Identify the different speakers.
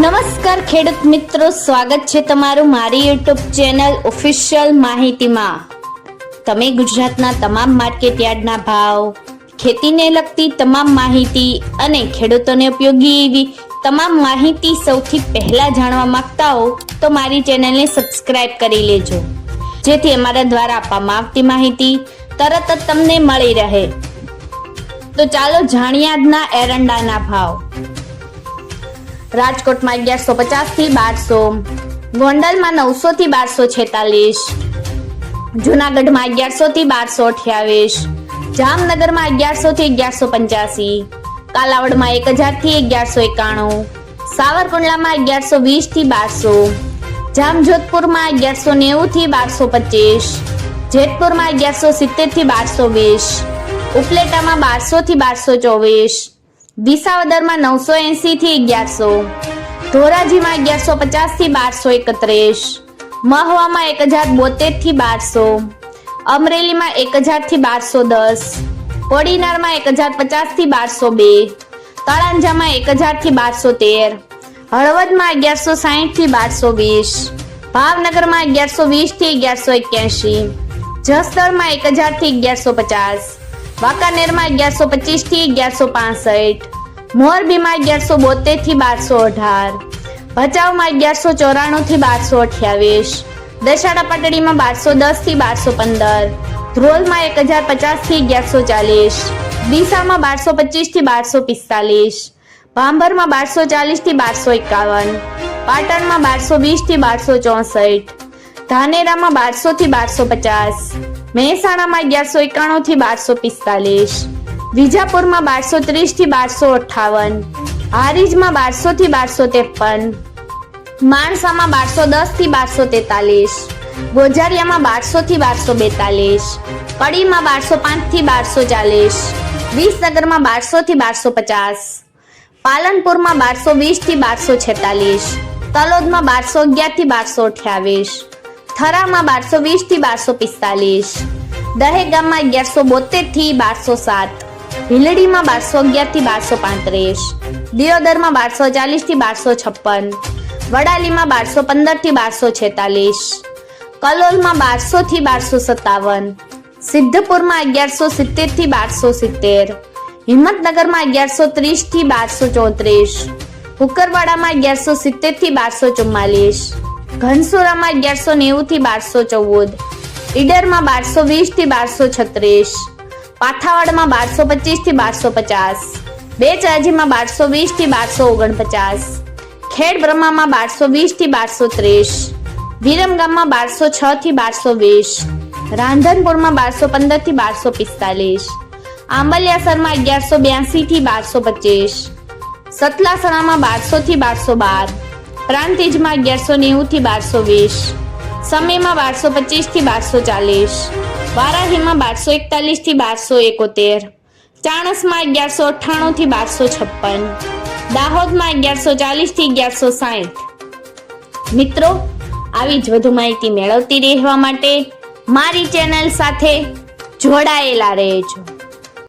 Speaker 1: નમસ્કાર ખેડૂત મિત્રો, સ્વાગત છે તમારું મારી યુટ્યુબ ચેનલ ઓફિશિયલ માહિતીમાં। તમે ગુજરાતના તમામ માર્કેટ યાર્ડના ભાવ, ખેતીને લગતી તમામ માહિતી અને ખેડૂતોને ઉપયોગી એવી તમામ માહિતી સૌથી પહેલા જાણવા માંગતા હો તો મારી ચેનલને સબસ્ક્રાઇબ કરી લેજો, જેથી અમારા દ્વારા આપવામાં આવતી માહિતી તરત જ તમને મળી રહે। તો ચાલો જાણીએ આજના એરંડાના ભાવ। રાજકોટ में 1150 थी 1200, गोंडल में 900 थी 1246, जूनागढ़ में 1100 थी 1228, जामनगर में 1100 थी 1185, कालावड़ में 1000 थी 1191, सावरकुंडला में 1120 थी 1200, जामजोधपुर में 1190 थी 1225, जेतपुर में 1170 थी 1220, उपलेटा में 1200 थी 1224, विसावदर में 980 थी 1100, धोराजी में 1150 थी 1231, महुआ में 1072 थी 1200, अमरेली में 1000 थी 1210, कोडीनार में 1050 थी 1202, तळांजा में 1000 थी 1213, हळवद में 1160 थी 1220, भावनगर में 1120 थी 1181, जसदण में 1000 थी 1150, वांकानेर में 1125 थी 1165, मोरबी में 1172 थी 1218, भचाऊ में 1194 थी 1228, दशाड़ा पाटड़ी में 1210 थी 1215, ध्रोल में 1050 थी 1140, डीसा में 1225 थी 1245, भांभर में 1240 थी 1251, पाटण में 1220 थी 1264, धानेरा में 1200 थी 1250, મહેસાણા માં 1191 થી 1245, વિજાપુર માં 1230 થી 1258, હારીજ માં 1200 થી 1253, માણસા માં 1210 થી 1243, ગોજારિયા માં 1200 થી 1242, કડી માં 1205 થી 1240, વિસનગર માં 1200 થી 1250, પાલનપુર માં 1220 થી 1246, તલોદ માં 1211 થી 1228, थरा में 1220 थी 1245, दहेगाम में 1172 थी 1207, भीलड़ी में 1211 थी 1235, दियोदर में 1240 थी 1256, वडाली में 1215 थी 1246, कलोल में 1200 थी 1257, सिद्धपुर में 1170 थी 1270, हिम्मतनगर में 1130 थी 1234, कुकरवाड़ा में 1170 थी 1244, घनसोरा में 1190 थी 1214, ईडर में 1220 थी 1236, पाथावड़ में 1225 थी 1250, बेचाजी में 1220 थी 1249, खेड़ ब्रह्मा में 1220 थी 1230, विरमगाम में 1206 थी 1220, रांधनपुर में 1215 थी 1245, आंबलियासर में 1182 थी 1225, सतलासणा में 1200 थी 1212, प्रांतिज में 1190 थी 1220, समय में 1225 थी 1240, वाराही में 1241 थी 1271, चाणस में 1198 थी 1256, दाहोद में 1140 थी 1160। મિત્રો, આવી જ વધુ માહિતી મેળવતી રહેવા માટે મારી ચેનલ સાથે જોડાયેલા રહેજો।